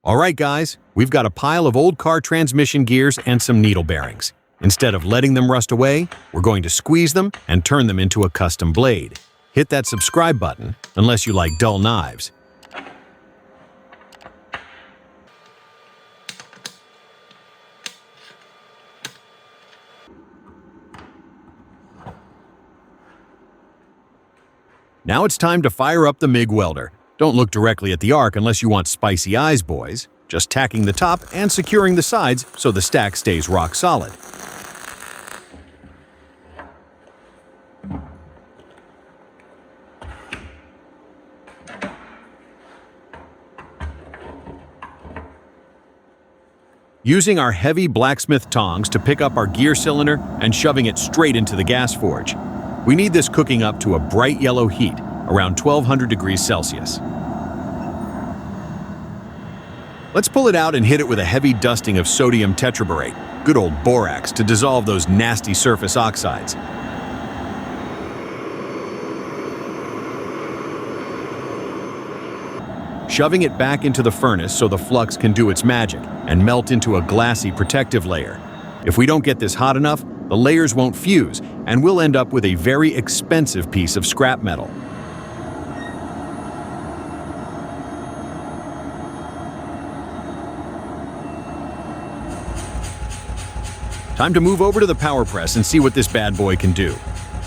All right, guys, we've got a pile of old car transmission gears and some needle bearings. Instead of letting them rust away, we're going to squeeze them and turn them into a custom blade. Hit that subscribe button, unless you like dull knives. Now it's time to fire up the MIG welder. Don't look directly at the arc unless you want spicy eyes, boys. Just tacking the top and securing the sides so the stack stays rock solid. Using our heavy blacksmith tongs to pick up our gear cylinder and shoving it straight into the gas forge. We need this cooking up to a bright yellow heat, around 1200 degrees Celsius. Let's pull it out and hit it with a heavy dusting of sodium tetraborate, good old borax, to dissolve those nasty surface oxides. Shoving it back into the furnace so the flux can do its magic and melt into a glassy protective layer. If we don't get this hot enough, the layers won't fuse, and we'll end up with a very expensive piece of scrap metal. Time to move over to the power press and see what this bad boy can do.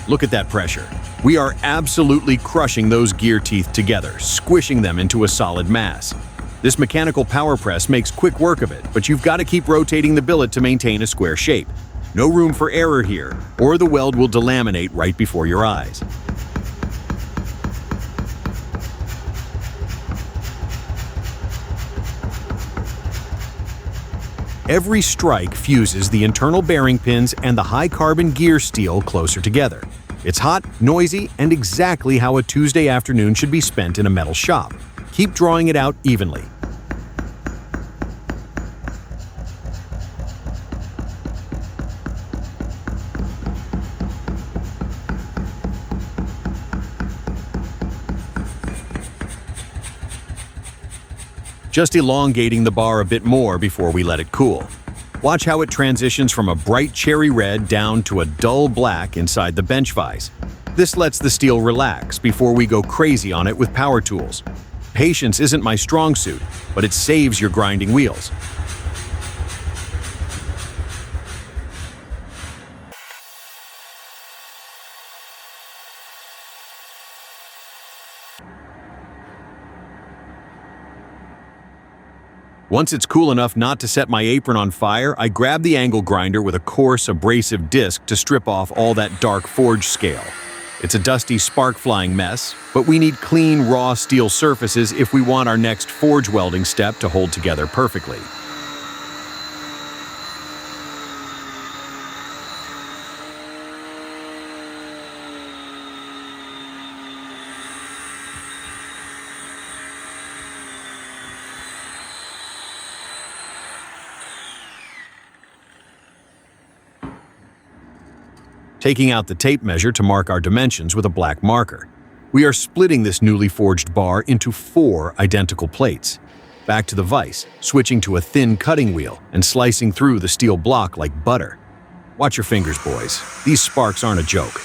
Look at that pressure. We are absolutely crushing those gear teeth together, squishing them into a solid mass. This mechanical power press makes quick work of it, but you've got to keep rotating the billet to maintain a square shape. No room for error here, or the weld will delaminate right before your eyes. Every strike fuses the internal bearing pins and the high-carbon gear steel closer together. It's hot, noisy, and exactly how a Tuesday afternoon should be spent in a metal shop. Keep drawing it out evenly. Just elongating the bar a bit more before we let it cool. Watch how it transitions from a bright cherry red down to a dull black inside the bench vise. This lets the steel relax before we go crazy on it with power tools. Patience isn't my strong suit, but it saves your grinding wheels. Once it's cool enough not to set my apron on fire, I grab the angle grinder with a coarse, abrasive disc to strip off all that dark forge scale. It's a dusty, spark-flying mess, but we need clean, raw steel surfaces if we want our next forge welding step to hold together perfectly. Taking out the tape measure to mark our dimensions with a black marker. We are splitting this newly forged bar into 4 identical plates. Back to the vise, switching to a thin cutting wheel and slicing through the steel block like butter. Watch your fingers, boys. These sparks aren't a joke.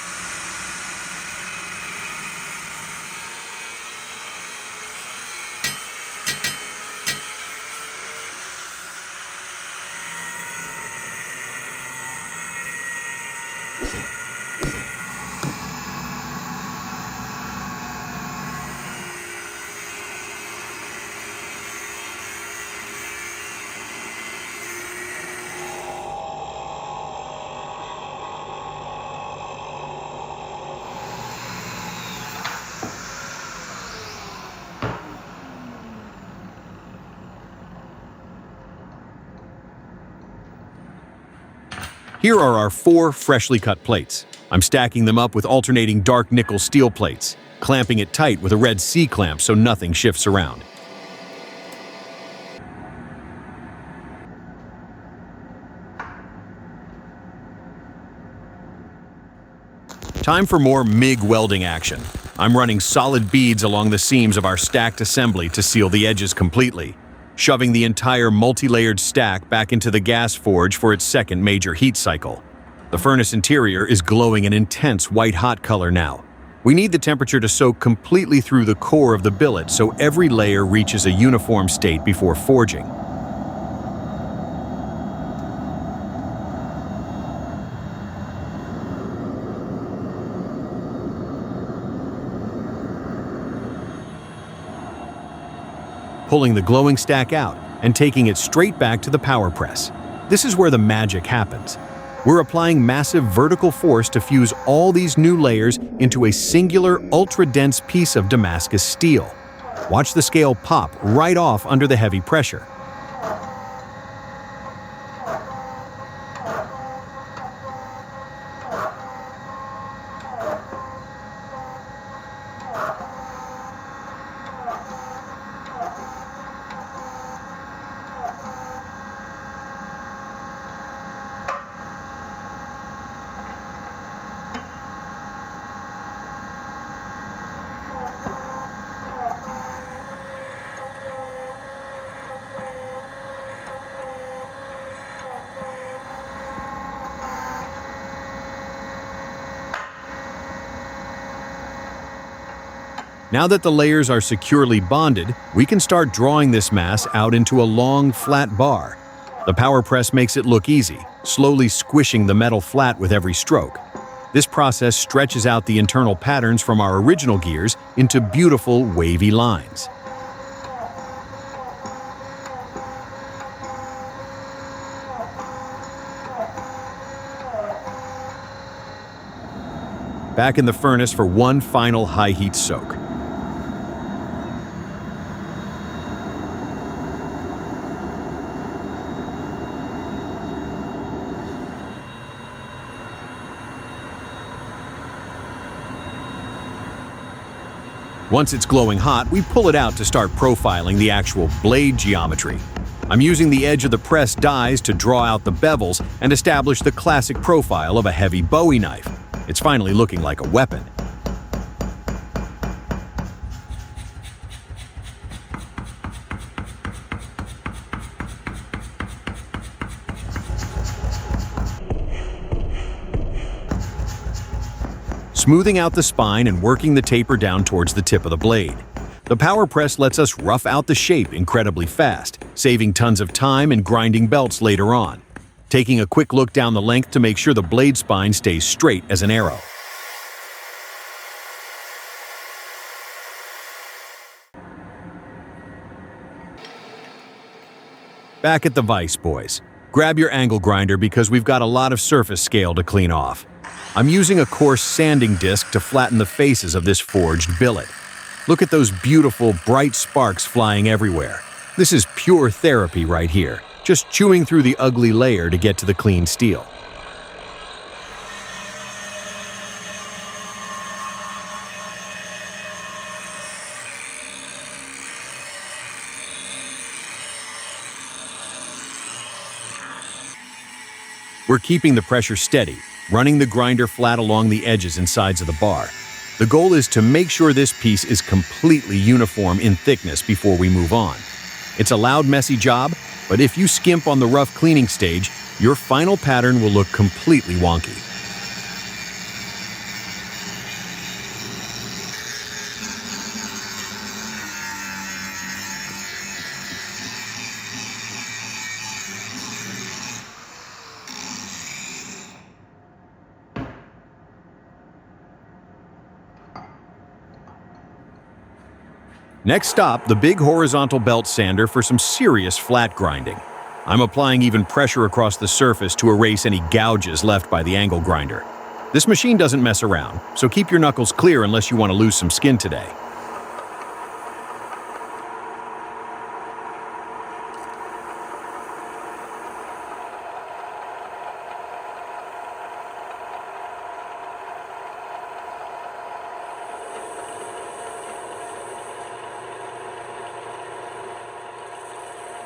Here are our 4 freshly cut plates. I'm stacking them up with alternating dark nickel steel plates, clamping it tight with a red C-clamp so nothing shifts around. Time for more MIG welding action. I'm running solid beads along the seams of our stacked assembly to seal the edges completely. shoving the entire multi-layered stack back into the gas forge for its second major heat cycle. The furnace interior is glowing an intense white-hot color now. We need the temperature to soak completely through the core of the billet so every layer reaches a uniform state before forging. Pulling the glowing stack out and taking it straight back to the power press. This is where the magic happens. We're applying massive vertical force to fuse all these new layers into a singular, ultra-dense piece of Damascus steel. Watch the scale pop right off under the heavy pressure. Now that the layers are securely bonded, we can start drawing this mass out into a long, flat bar. The power press makes it look easy, slowly squishing the metal flat with every stroke. This process stretches out the internal patterns from our original gears into beautiful, wavy lines. Back in the furnace for one final high-heat soak. Once it's glowing hot, we pull it out to start profiling the actual blade geometry. I'm using the edge of the press dies to draw out the bevels and establish the classic profile of a heavy Bowie knife. It's finally looking like a weapon. Smoothing out the spine and working the taper down towards the tip of the blade. The power press lets us rough out the shape incredibly fast, saving tons of time and grinding belts later on. Taking a quick look down the length to make sure the blade spine stays straight as an arrow. Back at the vise, boys. Grab your angle grinder because we've got a lot of surface scale to clean off. I'm using a coarse sanding disc to flatten the faces of this forged billet. Look at those beautiful, bright sparks flying everywhere. This is pure therapy right here, just chewing through the ugly layer to get to the clean steel. We're keeping the pressure steady, running the grinder flat along the edges and sides of the bar. The goal is to make sure this piece is completely uniform in thickness before we move on. It's a loud, messy job, but if you skimp on the rough cleaning stage, your final pattern will look completely wonky. Next stop, the big horizontal belt sander for some serious flat grinding. I'm applying even pressure across the surface to erase any gouges left by the angle grinder. This machine doesn't mess around, so keep your knuckles clear unless you want to lose some skin today.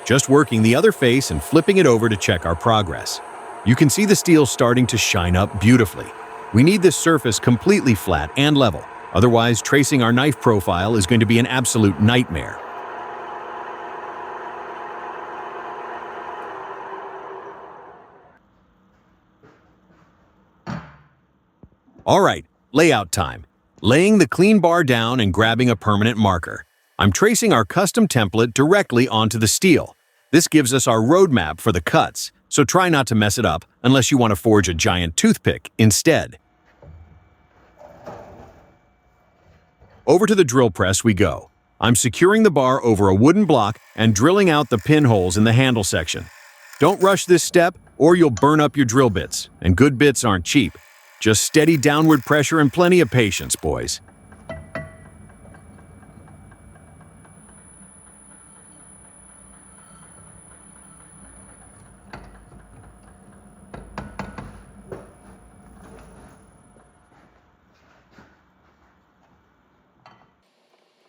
Just working the other face and flipping it over to check our progress. You can see the steel starting to shine up beautifully. We need this surface completely flat and level, otherwise tracing our knife profile is going to be an absolute nightmare. All right, layout time. Laying the clean bar down and grabbing a permanent marker. I'm tracing our custom template directly onto the steel. This gives us our roadmap for the cuts, so try not to mess it up unless you want to forge a giant toothpick instead. Over to the drill press we go. I'm securing the bar over a wooden block and drilling out the pinholes in the handle section. Don't rush this step or you'll burn up your drill bits, and good bits aren't cheap. Just steady downward pressure and plenty of patience, boys.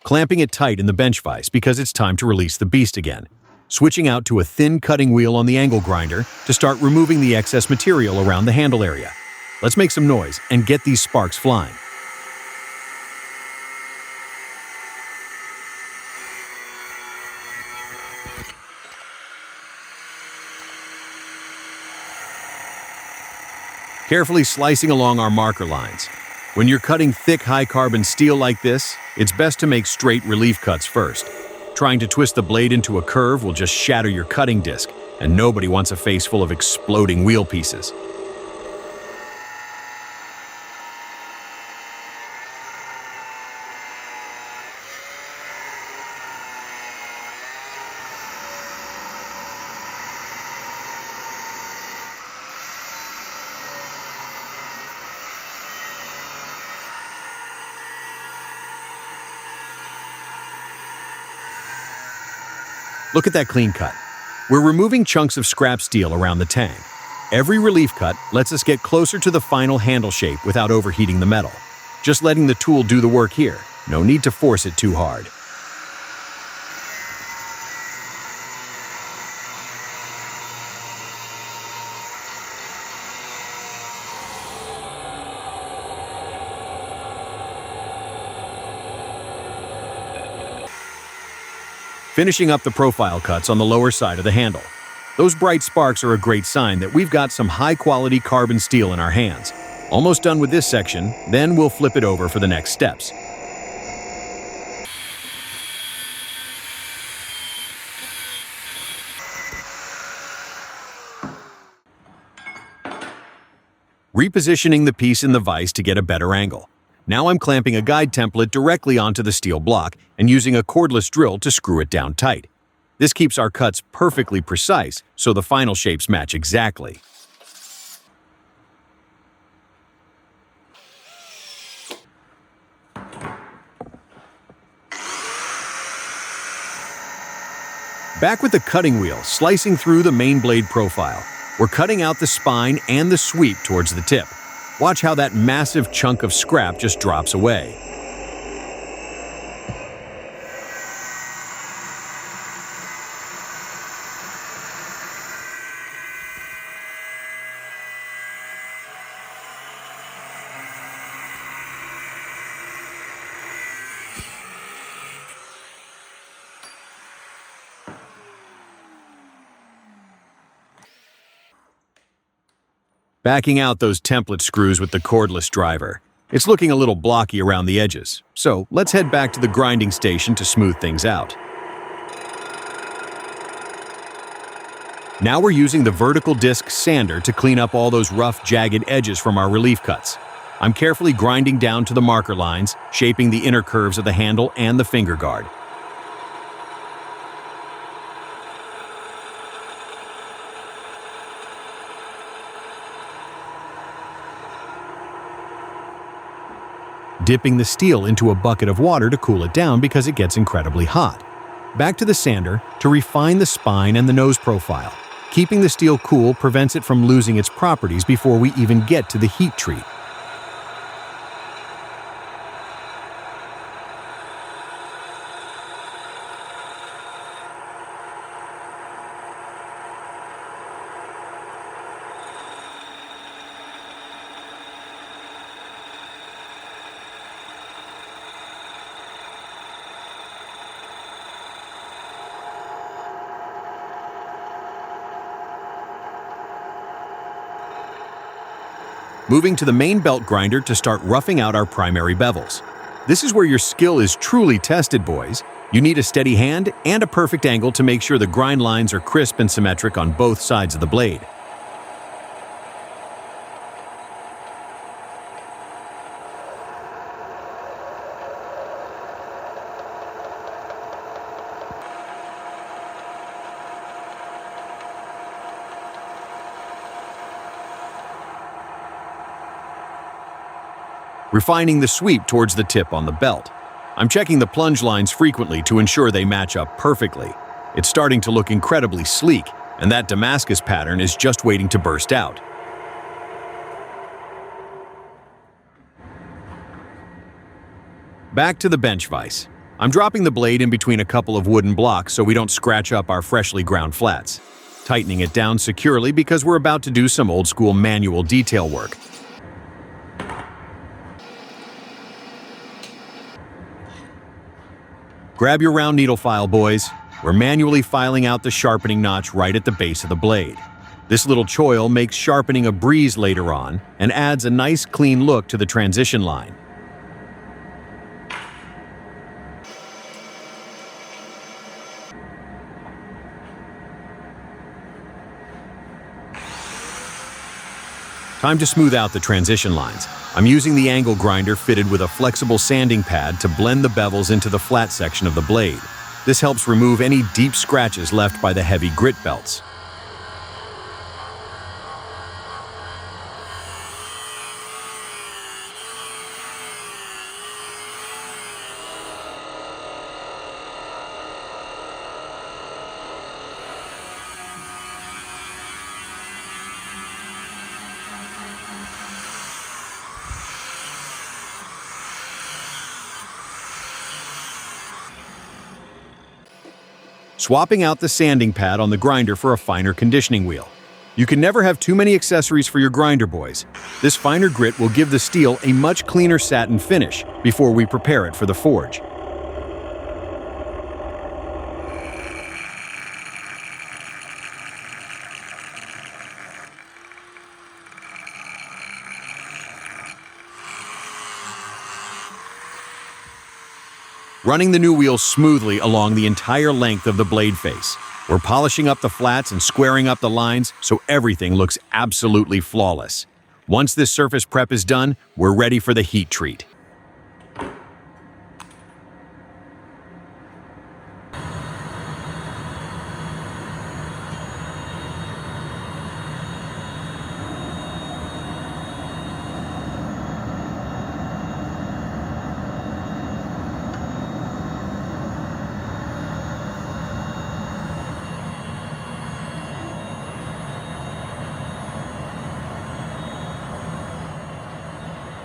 Clamping it tight in the bench vise because it's time to release the beast again. Switching out to a thin cutting wheel on the angle grinder to start removing the excess material around the handle area. Let's make some noise and get these sparks flying. Carefully slicing along our marker lines. When you're cutting thick, high-carbon steel like this, it's best to make straight relief cuts first. Trying to twist the blade into a curve will just shatter your cutting disc, and nobody wants a face full of exploding wheel pieces. Look at that clean cut. We're removing chunks of scrap steel around the tang. Every relief cut lets us get closer to the final handle shape without overheating the metal. Just letting the tool do the work here. No need to force it too hard. Finishing up the profile cuts on the lower side of the handle. Those bright sparks are a great sign that we've got some high-quality carbon steel in our hands. Almost done with this section, then we'll flip it over for the next steps. Repositioning the piece in the vise to get a better angle. Now I'm clamping a guide template directly onto the steel block and using a cordless drill to screw it down tight. This keeps our cuts perfectly precise, so the final shapes match exactly. Back with the cutting wheel, slicing through the main blade profile. We're cutting out the spine and the sweep towards the tip. Watch how that massive chunk of scrap just drops away. Backing out those template screws with the cordless driver. It's looking a little blocky around the edges, so let's head back to the grinding station to smooth things out. Now we're using the vertical disc sander to clean up all those rough, jagged edges from our relief cuts. I'm carefully grinding down to the marker lines, shaping the inner curves of the handle and the finger guard. Dipping the steel into a bucket of water to cool it down because it gets incredibly hot. Back to the sander to refine the spine and the nose profile. Keeping the steel cool prevents it from losing its properties before we even get to the heat treat. Moving to the main belt grinder to start roughing out our primary bevels. This is where your skill is truly tested, boys. You need a steady hand and a perfect angle to make sure the grind lines are crisp and symmetric on both sides of the blade. Refining the sweep towards the tip on the belt. I'm checking the plunge lines frequently to ensure they match up perfectly. It's starting to look incredibly sleek, and that Damascus pattern is just waiting to burst out. Back to the bench vise. I'm dropping the blade in between a couple of wooden blocks so we don't scratch up our freshly ground flats. Tightening it down securely because we're about to do some old-school manual detail work. Grab your round needle file, boys. We're manually filing out the sharpening notch right at the base of the blade. This little choil makes sharpening a breeze later on and adds a nice clean look to the transition line. Time to smooth out the transition lines. I'm using the angle grinder fitted with a flexible sanding pad to blend the bevels into the flat section of the blade. This helps remove any deep scratches left by the heavy grit belts. Swapping out the sanding pad on the grinder for a finer conditioning wheel. You can never have too many accessories for your grinder, boys. This finer grit will give the steel a much cleaner satin finish before we prepare it for the forge. Running the new wheel smoothly along the entire length of the blade face. We're polishing up the flats and squaring up the lines so everything looks absolutely flawless. Once this surface prep is done, we're ready for the heat treat.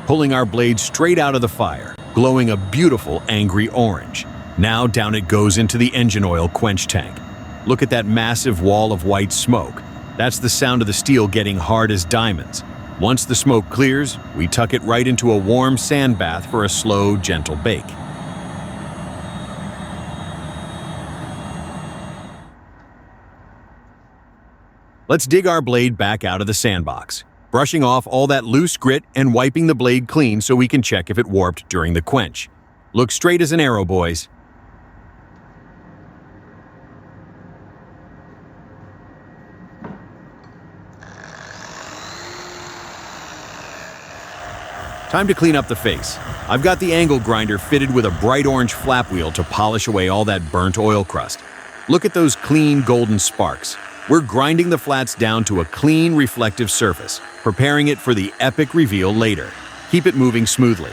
Pulling our blade straight out of the fire, glowing a beautiful angry orange. Now down it goes into the engine oil quench tank. Look at that massive wall of white smoke. That's the sound of the steel getting hard as diamonds. Once the smoke clears, we tuck it right into a warm sand bath for a slow, gentle bake. Let's dig our blade back out of the sandbox, brushing off all that loose grit and wiping the blade clean so we can check if it warped during the quench. Look straight as an arrow, boys. Time to clean up the face. I've got the angle grinder fitted with a bright orange flap wheel to polish away all that burnt oil crust. Look at those clean golden sparks. We're grinding the flats down to a clean, reflective surface, preparing it for the epic reveal later. Keep it moving smoothly.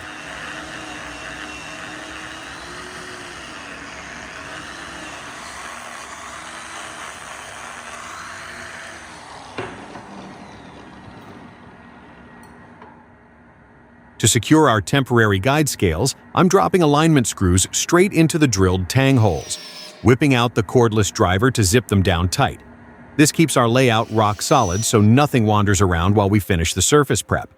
To secure our temporary guide scales, I'm dropping alignment screws straight into the drilled tang holes, whipping out the cordless driver to zip them down tight. This keeps our layout rock solid so nothing wanders around while we finish the surface prep.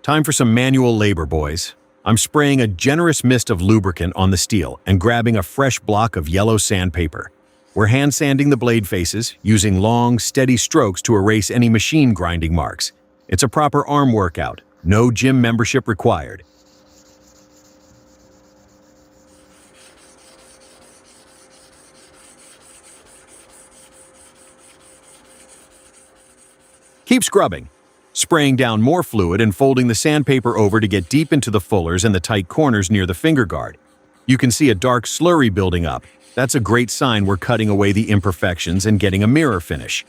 Time for some manual labor, boys. I'm spraying a generous mist of lubricant on the steel and grabbing a fresh block of yellow sandpaper. We're hand sanding the blade faces, using long, steady strokes to erase any machine grinding marks. It's a proper arm workout. No gym membership required. Keep scrubbing, spraying down more fluid and folding the sandpaper over to get deep into the fullers and the tight corners near the finger guard. You can see a dark slurry building up. That's a great sign we're cutting away the imperfections and getting a mirror finish.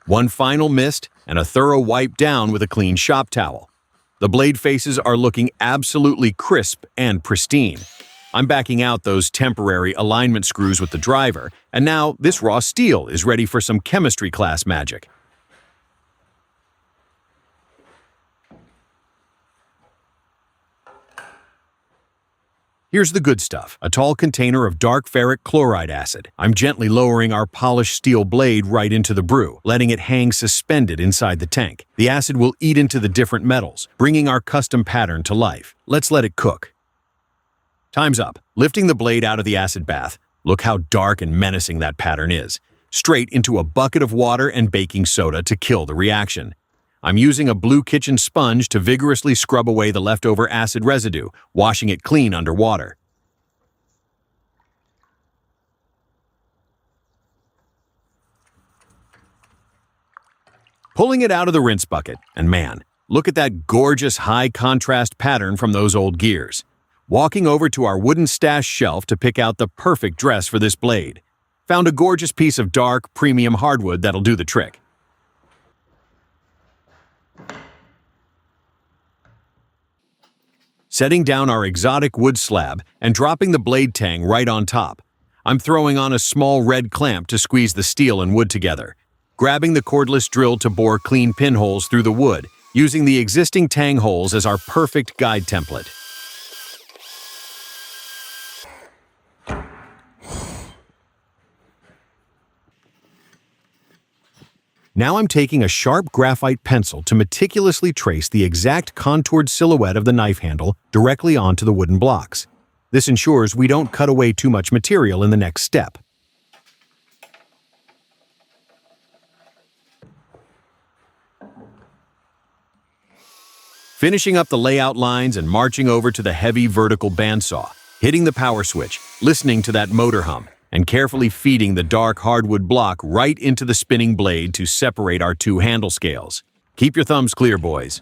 One final mist and a thorough wipe down with a clean shop towel. The blade faces are looking absolutely crisp and pristine. I'm backing out those temporary alignment screws with the driver, and now this raw steel is ready for some chemistry class magic. Here's the good stuff, a tall container of dark ferric chloride acid. I'm gently lowering our polished steel blade right into the brew, letting it hang suspended inside the tank. The acid will eat into the different metals, bringing our custom pattern to life. Let's let it cook. Time's up. Lifting the blade out of the acid bath, look how dark and menacing that pattern is. Straight into a bucket of water and baking soda to kill the reaction. I'm using a blue kitchen sponge to vigorously scrub away the leftover acid residue, washing it clean under water. Pulling it out of the rinse bucket, and man, look at that gorgeous high-contrast pattern from those old gears. Walking over to our wooden stash shelf to pick out the perfect dress for this blade. Found a gorgeous piece of dark, premium hardwood that'll do the trick. Setting down our exotic wood slab and dropping the blade tang right on top. I'm throwing on a small red clamp to squeeze the steel and wood together. Grabbing the cordless drill to bore clean pinholes through the wood, using the existing tang holes as our perfect guide template. Now I'm taking a sharp graphite pencil to meticulously trace the exact contoured silhouette of the knife handle directly onto the wooden blocks. This ensures we don't cut away too much material in the next step. Finishing up the layout lines and marching over to the heavy vertical bandsaw, hitting the power switch, listening to that motor hum, and carefully feeding the dark hardwood block right into the spinning blade to separate our two handle scales. Keep your thumbs clear, boys.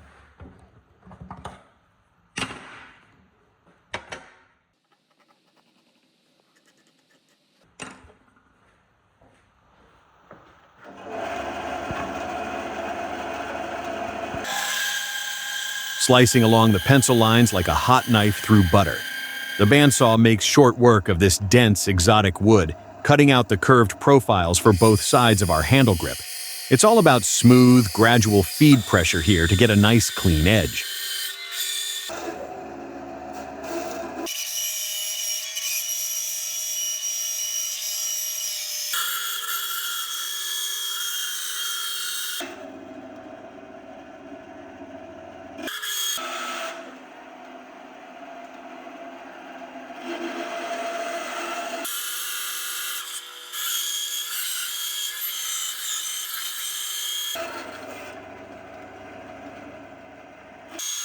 Slicing along the pencil lines like a hot knife through butter. The bandsaw makes short work of this dense, exotic wood, cutting out the curved profiles for both sides of our handle grip. It's all about smooth, gradual feed pressure here to get a nice, clean edge.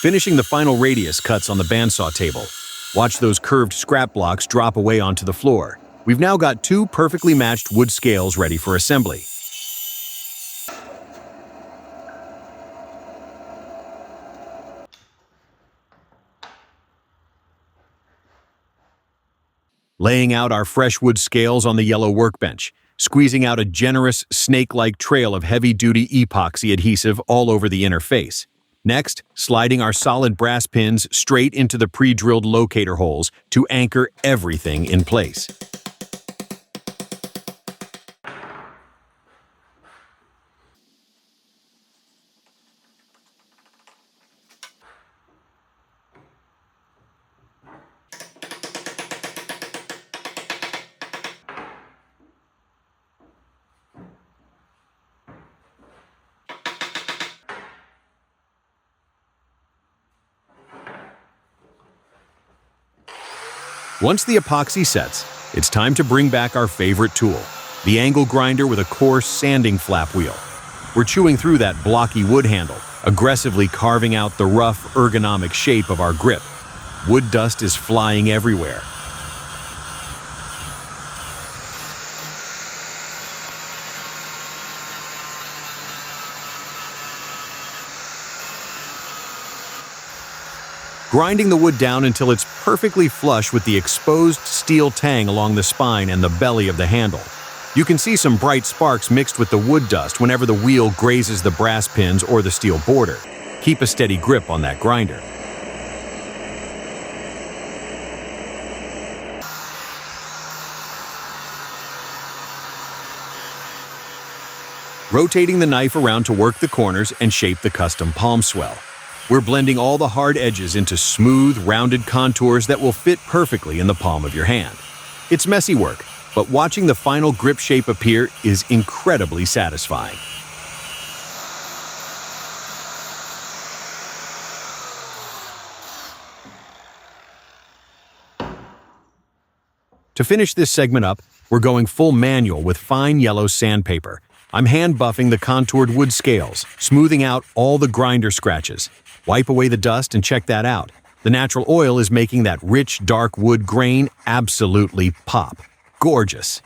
Finishing the final radius cuts on the bandsaw table. Watch those curved scrap blocks drop away onto the floor. We've now got two perfectly matched wood scales ready for assembly. Laying out our fresh wood scales on the yellow workbench, squeezing out a generous, snake-like trail of heavy-duty epoxy adhesive all over the inner face. Next, sliding our solid brass pins straight into the pre-drilled locator holes to anchor everything in place. Once the epoxy sets, it's time to bring back our favorite tool, the angle grinder with a coarse sanding flap wheel. We're chewing through that blocky wood handle, aggressively carving out the rough, ergonomic shape of our grip. Wood dust is flying everywhere. Grinding the wood down until it's perfectly flush with the exposed steel tang along the spine and the belly of the handle. You can see some bright sparks mixed with the wood dust whenever the wheel grazes the brass pins or the steel border. Keep a steady grip on that grinder. Rotating the knife around to work the corners and shape the custom palm swell. We're blending all the hard edges into smooth, rounded contours that will fit perfectly in the palm of your hand. It's messy work, but watching the final grip shape appear is incredibly satisfying. To finish this segment up, we're going full manual with fine yellow sandpaper. I'm hand buffing the contoured wood scales, smoothing out all the grinder scratches. Wipe away the dust and check that out. The natural oil is making that rich, dark wood grain absolutely pop. Gorgeous.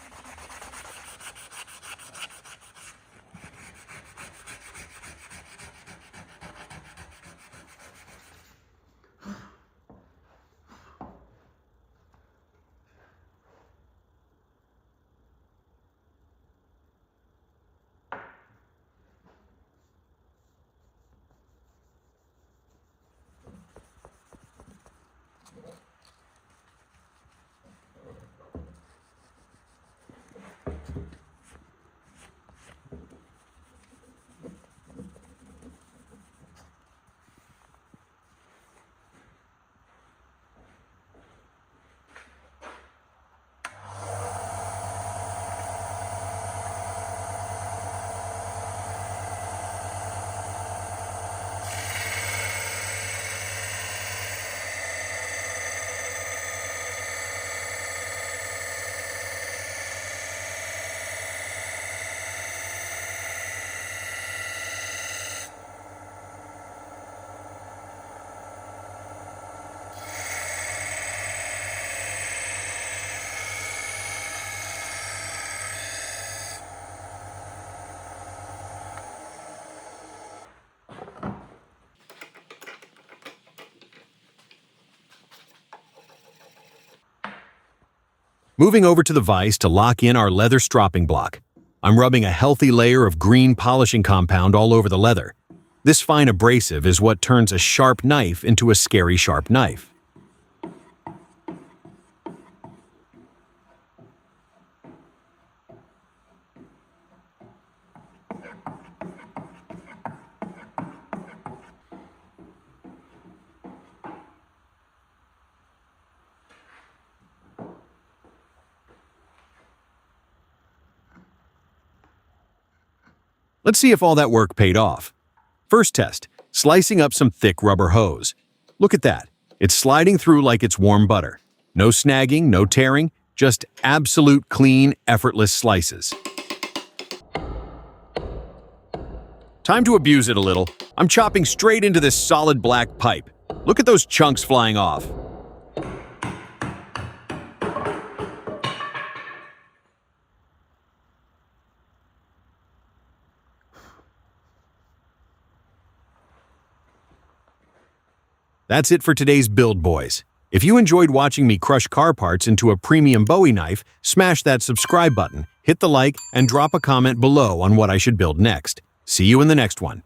Moving over to the vise to lock in our leather stropping block. I'm rubbing a healthy layer of green polishing compound all over the leather. This fine abrasive is what turns a sharp knife into a scary sharp knife. Let's see if all that work paid off. First test, slicing up some thick rubber hose. Look at that. It's sliding through like it's warm butter. No snagging, no tearing, just absolute clean, effortless slices. Time to abuse it a little. I'm chopping straight into this solid black pipe. Look at those chunks flying off. That's it for today's build, boys. If you enjoyed watching me crush car parts into a premium Bowie knife, smash that subscribe button, hit the like, and drop a comment below on what I should build next. See you in the next one.